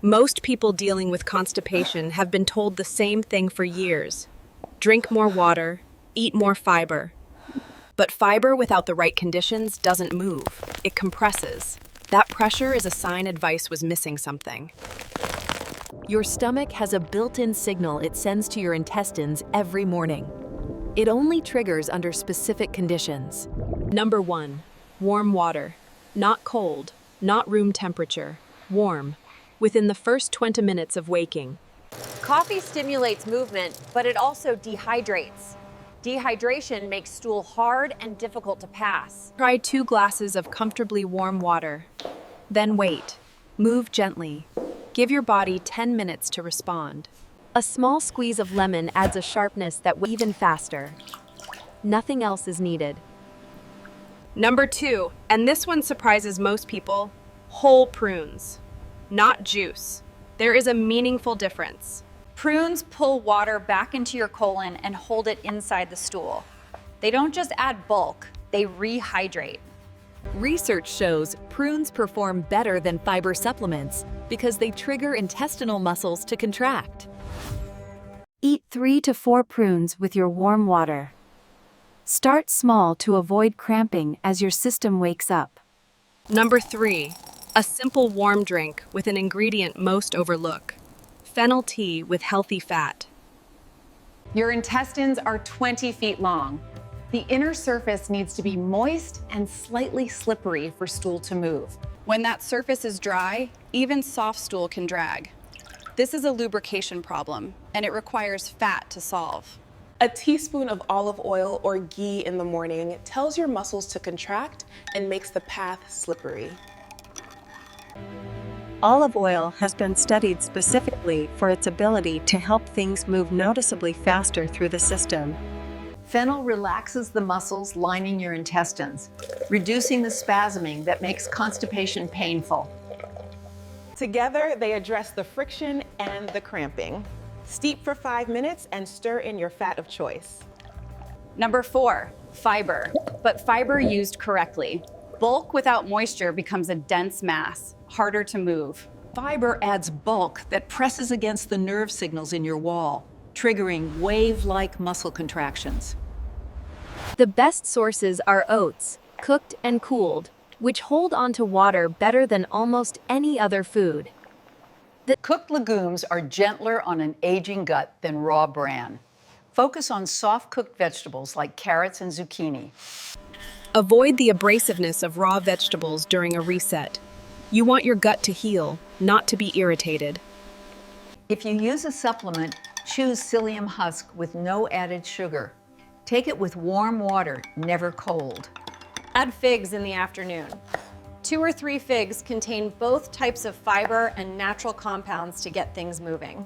Most people dealing with constipation have been told the same thing for years. Drink more water, eat more fiber. But fiber without the right conditions doesn't move. It compresses. That pressure is a sign advice was missing something. Your stomach has a built-in signal it sends to your intestines every morning. It only triggers under specific conditions. Number 1, warm water. Not cold, not room temperature, warm. Within the first 20 minutes of waking. Coffee stimulates movement, but it also dehydrates. Dehydration makes stool hard and difficult to pass. Try 2 glasses of comfortably warm water. Then wait. Move gently. Give your body 10 minutes to respond. A small squeeze of lemon adds a sharpness that even faster. Nothing else is needed. Number 2, and this one surprises most people, whole prunes. Not juice. There is a meaningful difference. Prunes pull water back into your colon and hold it inside the stool. They don't just add bulk, they rehydrate. Research shows prunes perform better than fiber supplements because they trigger intestinal muscles to contract. Eat 3 to 4 prunes with your warm water. Start small to avoid cramping as your system wakes up. Number 3, a simple warm drink with an ingredient most overlook. Fennel tea with healthy fat. Your intestines are 20 feet long. The inner surface needs to be moist and slightly slippery for stool to move. When that surface is dry, even soft stool can drag. This is a lubrication problem, and it requires fat to solve. A teaspoon of olive oil or ghee in the morning tells your muscles to contract and makes the path slippery. Olive oil has been studied specifically for its ability to help things move noticeably faster through the system. Fennel relaxes the muscles lining your intestines, reducing the spasming that makes constipation painful. Together, they address the friction and the cramping. Steep for 5 minutes and stir in your fat of choice. Number 4, fiber, but fiber used correctly. Bulk without moisture becomes a dense mass, harder to move. Fiber adds bulk that presses against the nerve signals in your wall, triggering wave-like muscle contractions. The best sources are oats, cooked and cooled, which hold onto water better than almost any other food. Cooked legumes are gentler on an aging gut than raw bran. Focus on soft-cooked vegetables like carrots and zucchini. Avoid the abrasiveness of raw vegetables during a reset. You want your gut to heal, not to be irritated. If you use a supplement, choose psyllium husk with no added sugar. Take it with warm water, never cold. Add figs in the afternoon. 2 or 3 figs contain both types of fiber and natural compounds to get things moving.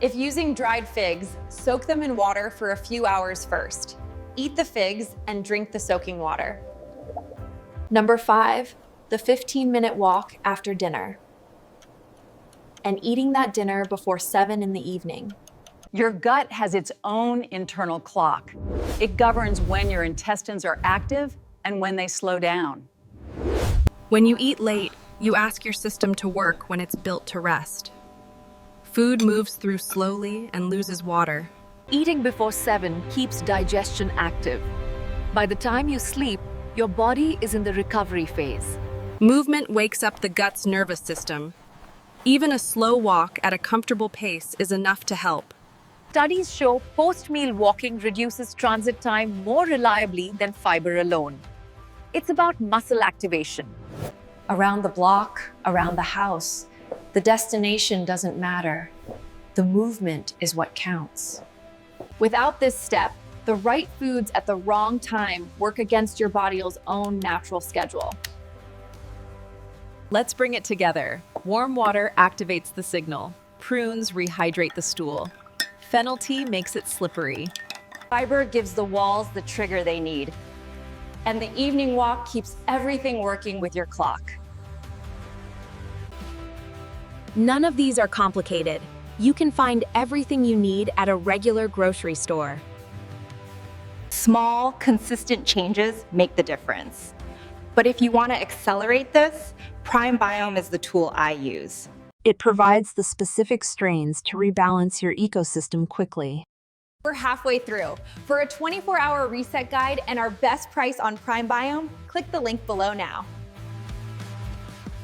If using dried figs, soak them in water for a few hours first. Eat the figs and drink the soaking water. Number 5, the 15-minute walk after dinner. And eating that dinner before 7 in the evening. Your gut has its own internal clock. It governs when your intestines are active and when they slow down. When you eat late, you ask your system to work when it's built to rest. Food moves through slowly and loses water. Eating before 7 keeps digestion active. By the time you sleep, your body is in the recovery phase. Movement wakes up the gut's nervous system. Even a slow walk at a comfortable pace is enough to help. Studies show post-meal walking reduces transit time more reliably than fiber alone. It's about muscle activation. Around the block, around the house, the destination doesn't matter. The movement is what counts. Without this step, the right foods at the wrong time work against your body's own natural schedule. Let's bring it together. Warm water activates the signal. Prunes rehydrate the stool. Fennel tea makes it slippery. Fiber gives the walls the trigger they need. And the evening walk keeps everything working with your clock. None of these are complicated. You can find everything you need at a regular grocery store. Small, consistent changes make the difference. But if you want to accelerate this, Prime Biome is the tool I use. It provides the specific strains to rebalance your ecosystem quickly. We're halfway through. For a 24-hour reset guide and our best price on Prime Biome, click the link below now.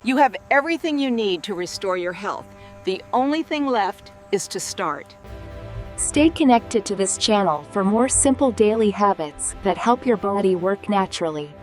You have everything you need to restore your health. The only thing left is to start. Stay connected to this channel for more simple daily habits that help your body work naturally.